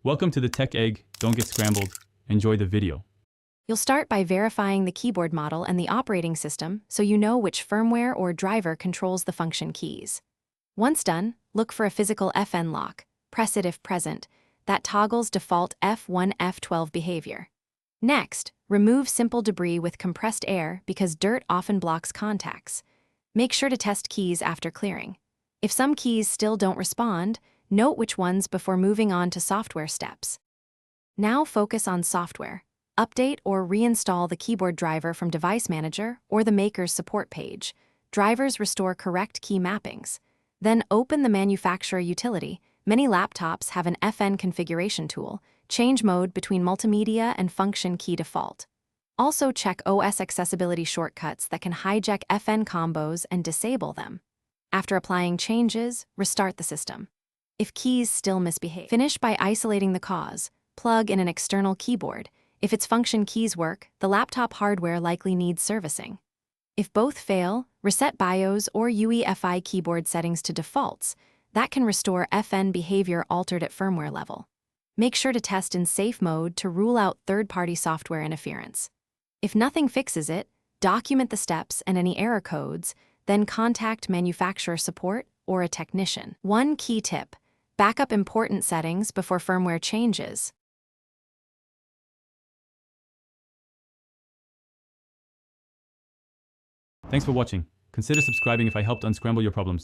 Welcome to the Tech Egg. Don't get scrambled. Enjoy the video. You'll start by verifying the keyboard model and the operating system so you know which firmware or driver controls the function keys. Once done, look for a physical FN lock. Press it if present. That toggles default F1, F12 behavior. Next, remove simple debris with compressed air because dirt often blocks contacts. Make sure to test keys after clearing. If some keys still don't respond, note which ones before moving on to software steps. Now focus on software. Update or reinstall the keyboard driver from Device Manager or the maker's support page. Drivers restore correct key mappings. Then open the manufacturer utility. Many laptops have an FN configuration tool. Change mode between multimedia and function key default. Also check OS accessibility shortcuts that can hijack FN combos and disable them. After applying changes, restart the system. If keys still misbehave, finish by isolating the cause. Plug in an external keyboard. If its function keys work, the laptop hardware likely needs servicing. If both fail, reset BIOS or UEFI keyboard settings to defaults. That can restore FN behavior altered at firmware level. Make sure to test in safe mode to rule out third-party software interference. If nothing fixes it, document the steps and any error codes, then contact manufacturer support or a technician. One key tip: backup important settings before firmware changes. Thanks for watching. Consider subscribing if I helped unscramble your problems.